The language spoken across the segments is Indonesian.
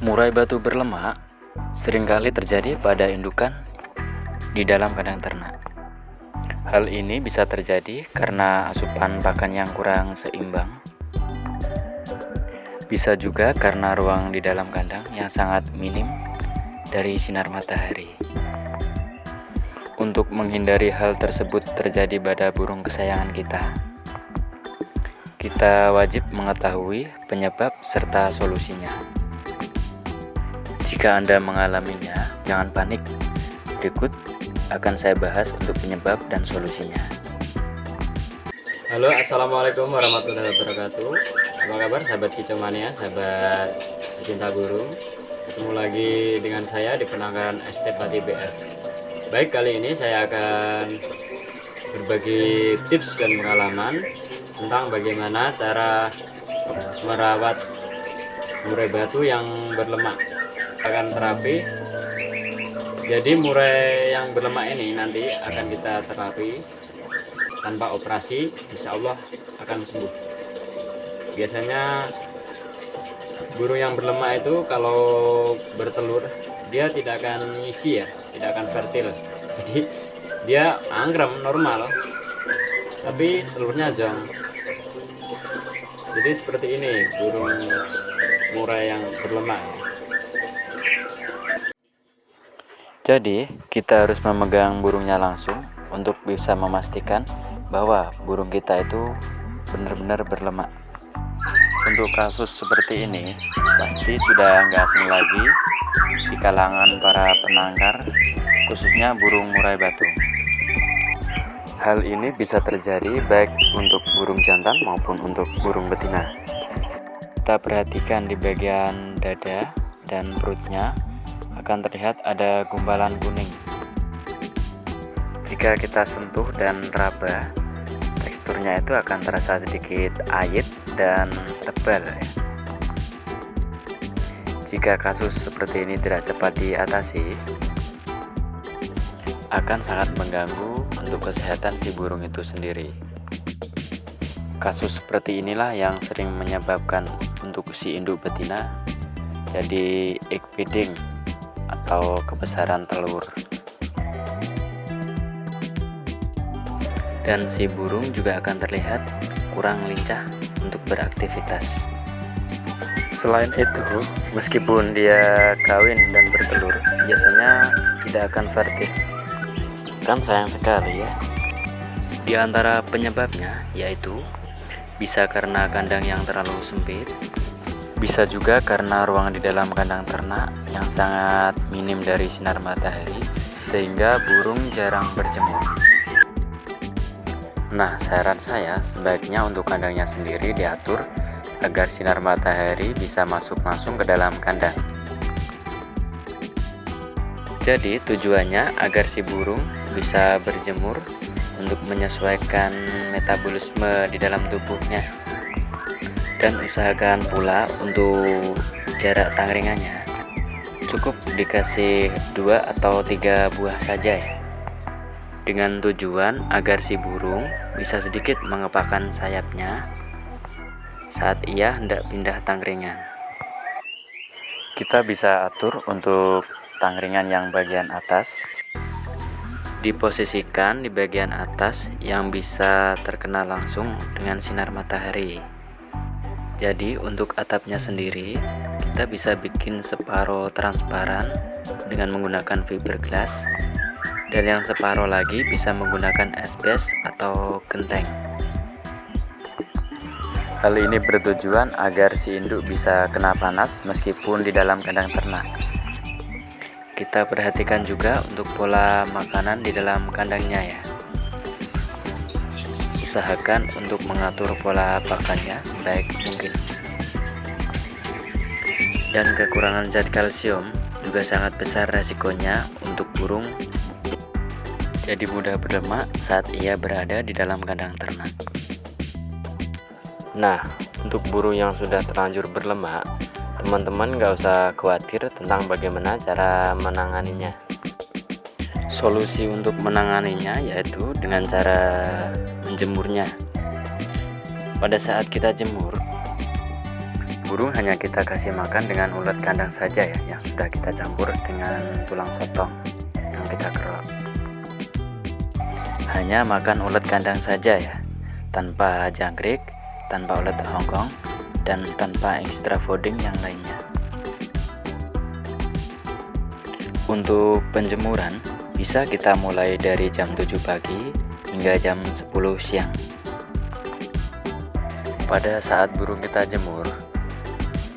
Murai batu berlemak seringkali terjadi pada indukan di dalam kandang ternak. Hal ini bisa terjadi karena asupan pakan yang kurang seimbang. Bisa juga karena ruang di dalam kandang yang sangat minim dari sinar matahari. Untuk menghindari hal tersebut terjadi pada burung kesayangan kita wajib mengetahui penyebab serta solusinya. Jika Anda mengalaminya, jangan panik. Berikut akan saya bahas untuk penyebab dan solusinya. Halo, assalamualaikum warahmatullahi wabarakatuh. Apa kabar sahabat Kicau Mania, sahabat pecinta burung? Ketemu lagi dengan saya di penangkaran ST Pati BF. Baik, kali ini saya akan berbagi tips dan pengalaman tentang bagaimana cara merawat murai batu yang berlemak. Akan terapi. Jadi murai yang berlemak ini nanti akan kita terapi tanpa operasi, insya Allah akan sembuh. Biasanya burung yang berlemak itu kalau bertelur dia tidak akan ngisi ya, tidak akan fertil. Jadi dia anggrem normal, tapi telurnya zong. Jadi seperti ini burung murai yang berlemak. Jadi, kita harus memegang burungnya langsung untuk bisa memastikan bahwa burung kita itu benar-benar berlemak. Untuk kasus seperti ini, pasti sudah nggak asing lagi di kalangan para penangkar, khususnya burung murai batu. Hal ini bisa terjadi baik untuk burung jantan maupun untuk burung betina. Kita perhatikan di bagian dada dan perutnya akan terlihat ada gumpalan kuning. Jika kita sentuh dan raba, teksturnya itu akan terasa sedikit ayit dan tebal. Jika kasus seperti ini tidak cepat diatasi, akan sangat mengganggu untuk kesehatan si burung itu sendiri. Kasus seperti inilah yang sering menyebabkan untuk si induk betina jadi egg bedding atau kebesaran telur, dan si burung juga akan terlihat kurang lincah untuk beraktivitas. Selain itu, meskipun dia kawin dan bertelur, biasanya tidak akan fertil. Kan sayang sekali ya. Di antara penyebabnya yaitu bisa karena kandang yang terlalu sempit, bisa juga karena ruang di dalam kandang ternak yang sangat minim dari sinar matahari sehingga burung jarang berjemur. Nah, saran saya sebaiknya untuk kandangnya sendiri diatur agar sinar matahari bisa masuk langsung ke dalam kandang. Jadi tujuannya agar si burung bisa berjemur untuk menyesuaikan metabolisme di dalam tubuhnya. Dan usahakan pula untuk jarak tangringannya cukup dikasih 2 atau 3 buah saja ya, dengan tujuan agar si burung bisa sedikit mengepakkan sayapnya saat ia hendak pindah tangringan. Kita bisa atur untuk tangringan yang bagian atas, diposisikan di bagian atas yang bisa terkena langsung dengan sinar matahari. Jadi untuk atapnya sendiri kita bisa bikin separuh transparan dengan menggunakan fiberglass, dan yang separuh lagi bisa menggunakan asbes atau genteng. Hal ini bertujuan agar si induk bisa kena panas meskipun di dalam kandang ternak. Kita perhatikan juga untuk pola makanan di dalam kandangnya ya. Usahakan untuk mengatur pola pakannya sebaik mungkin. Dan kekurangan zat kalsium juga sangat besar resikonya untuk burung jadi mudah berlemak saat ia berada di dalam kandang ternak. Nah, untuk burung yang sudah terlanjur berlemak, teman-teman gak usah khawatir tentang bagaimana cara menanganinya. Solusi untuk menanganinya yaitu dengan cara menjemurnya. Pada saat kita jemur, burung hanya kita kasih makan dengan ulat kandang saja ya, yang sudah kita campur dengan tulang sotong yang kita kerok. Hanya makan ulat kandang saja ya, tanpa jangkrik, tanpa ulat hongkong, dan tanpa extra fooding yang lainnya. Untuk penjemuran bisa kita mulai dari jam 7 pagi hingga jam 10 siang. Pada saat burung kita jemur,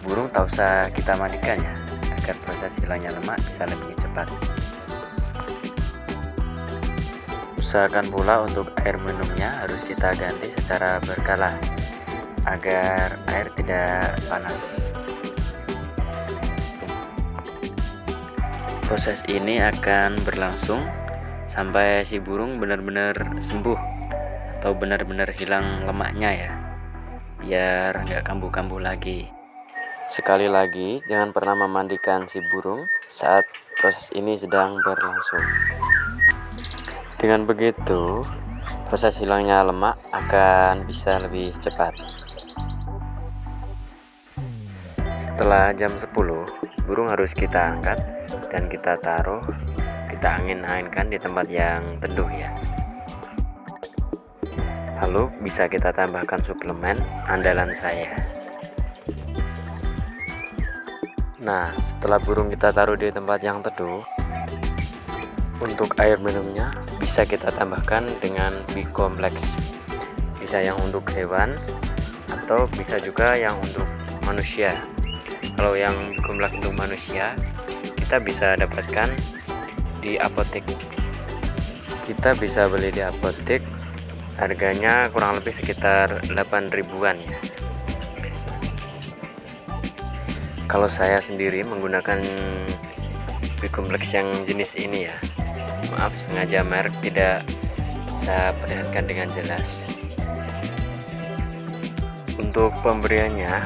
burung tak usah kita mandikan ya, agar proses hilangnya lemak bisa lebih cepat. Usahakan pula untuk air minumnya harus kita ganti secara berkala, agar air tidak panas. Proses ini akan berlangsung sampai si burung benar-benar sembuh atau benar-benar hilang lemaknya ya, biar nggak kambuh-kambuh lagi. Sekali lagi, jangan pernah memandikan si burung saat proses ini sedang berlangsung. Dengan begitu, proses hilangnya lemak akan bisa lebih cepat. Setelah jam 10, burung harus kita angkat dan kita taruh, kita angin-anginkan di tempat yang teduh ya. Lalu bisa kita tambahkan suplemen andalan saya. Nah, setelah burung kita taruh di tempat yang teduh, untuk air minumnya bisa kita tambahkan dengan B-kompleks. Bisa yang untuk hewan atau bisa juga yang untuk manusia. Kalau yang B-kompleks untuk manusia, kita bisa dapatkan di apotek. Kita bisa beli di apotek, harganya kurang lebih sekitar 8 ribuan ya. Kalau saya sendiri menggunakan B-kompleks yang jenis ini ya, maaf sengaja merek tidak saya perlihatkan dengan jelas. Untuk pemberiannya,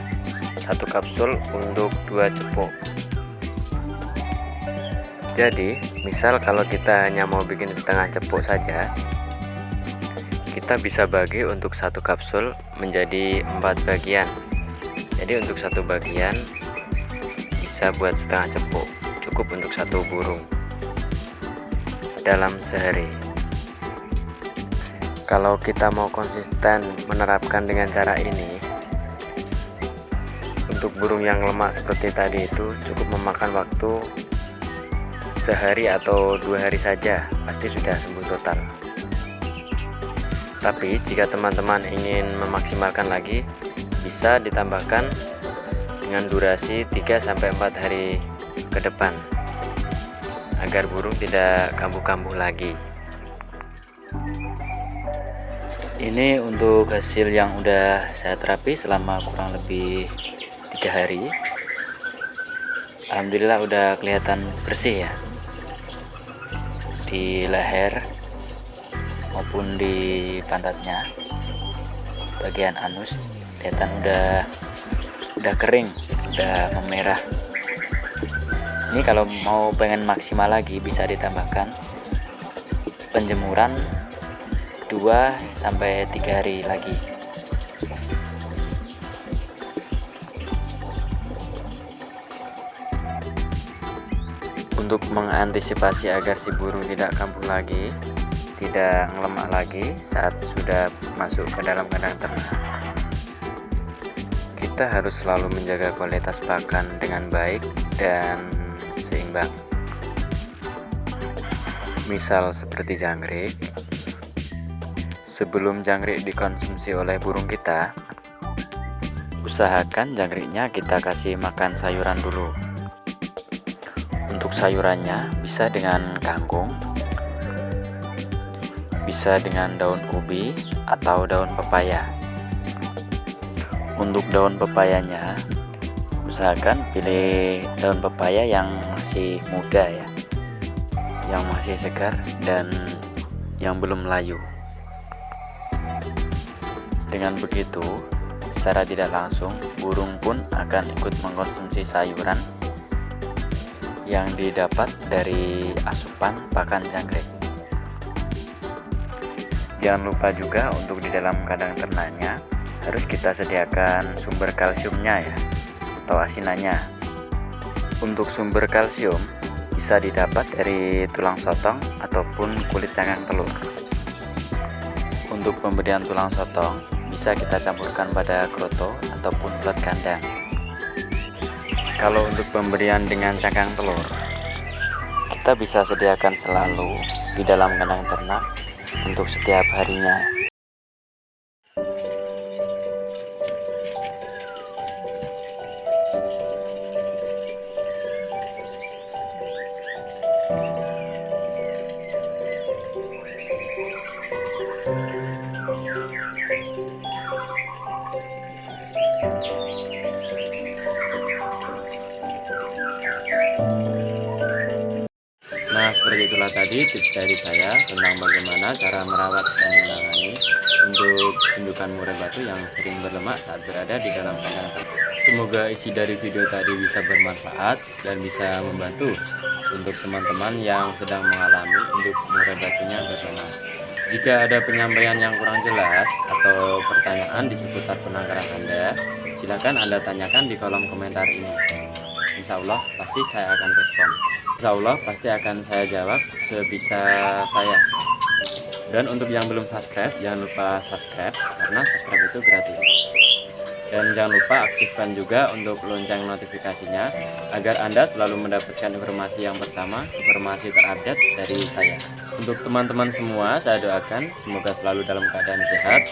1 kapsul untuk 2 cepuk. Jadi misal kalau kita hanya mau bikin setengah cepuk saja, kita bisa bagi untuk 1 kapsul menjadi 4 bagian. Jadi untuk 1 bagian bisa buat setengah cepuk, cukup untuk 1 burung dalam sehari. Kalau kita mau konsisten menerapkan dengan cara ini, untuk burung yang lemak seperti tadi itu cukup memakan waktu sehari atau 2 hari saja, pasti sudah sembuh total. Tapi jika teman-teman ingin memaksimalkan lagi, bisa ditambahkan dengan durasi 3-4 hari ke depan, agar burung tidak kambuh-kambuh lagi. Ini untuk hasil yang udah saya terapi selama kurang lebih 3 hari. Alhamdulillah udah kelihatan bersih ya, di leher maupun di pantatnya, bagian anus kelihatan udah kering, udah memerah. Ini kalau mau pengen maksimal lagi bisa ditambahkan penjemuran 2-3 hari lagi. Untuk mengantisipasi agar si burung tidak kambuh lagi, tidak ngelemak lagi saat sudah masuk ke dalam kandang ternak, kita harus selalu menjaga kualitas pakan dengan baik dan seimbang. Misal seperti jangkrik, sebelum jangkrik dikonsumsi oleh burung kita, usahakan jangkriknya kita kasih makan sayuran dulu. Untuk sayurannya bisa dengan kangkung, bisa dengan daun ubi atau daun pepaya. Untuk daun pepayanya, usahakan pilih daun pepaya yang masih muda ya, yang masih segar dan yang belum layu. Dengan begitu, secara tidak langsung burung pun akan ikut mengkonsumsi sayuran yang didapat dari asupan pakan jangkrik. Jangan lupa juga untuk di dalam kandang ternaknya harus kita sediakan sumber kalsiumnya ya, atau asinannya. Untuk sumber kalsium bisa didapat dari tulang sotong ataupun kulit cangkang telur. Untuk pemberian tulang sotong bisa kita campurkan pada kroto ataupun ulat kandang. Kalau untuk pemberian dengan cangkang telur, kita bisa sediakan selalu di dalam kandang ternak untuk setiap harinya. Nah, seperti itulah tadi tips dari saya tentang bagaimana cara merawat dan menangani untuk indukan murai batu yang sering berlemak saat berada di dalam kandang ternak. Semoga isi dari video tadi bisa bermanfaat dan bisa membantu untuk teman-teman yang sedang mengalami induk murai batunya berlemak. Jika ada penyampaian yang kurang jelas atau pertanyaan di seputar penangkaran Anda, silakan Anda tanyakan di kolom komentar ini. Insya Allah pasti saya akan respon. Insya Allah pasti akan saya jawab sebisa saya. Dan untuk yang belum subscribe, jangan lupa subscribe karena subscribe itu gratis. Dan jangan lupa aktifkan juga untuk lonceng notifikasinya agar Anda selalu mendapatkan informasi yang pertama, informasi terupdate dari saya. Untuk teman-teman semua, saya doakan semoga selalu dalam keadaan sehat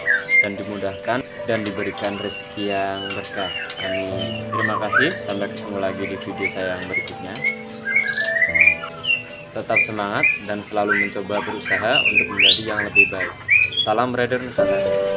dan dimudahkan dan diberikan rezeki yang berkah. Amin. Terima kasih, sampai ketemu lagi di video saya yang berikutnya. Tetap semangat dan selalu mencoba berusaha untuk menjadi yang lebih baik. Salam Raider Nusantara.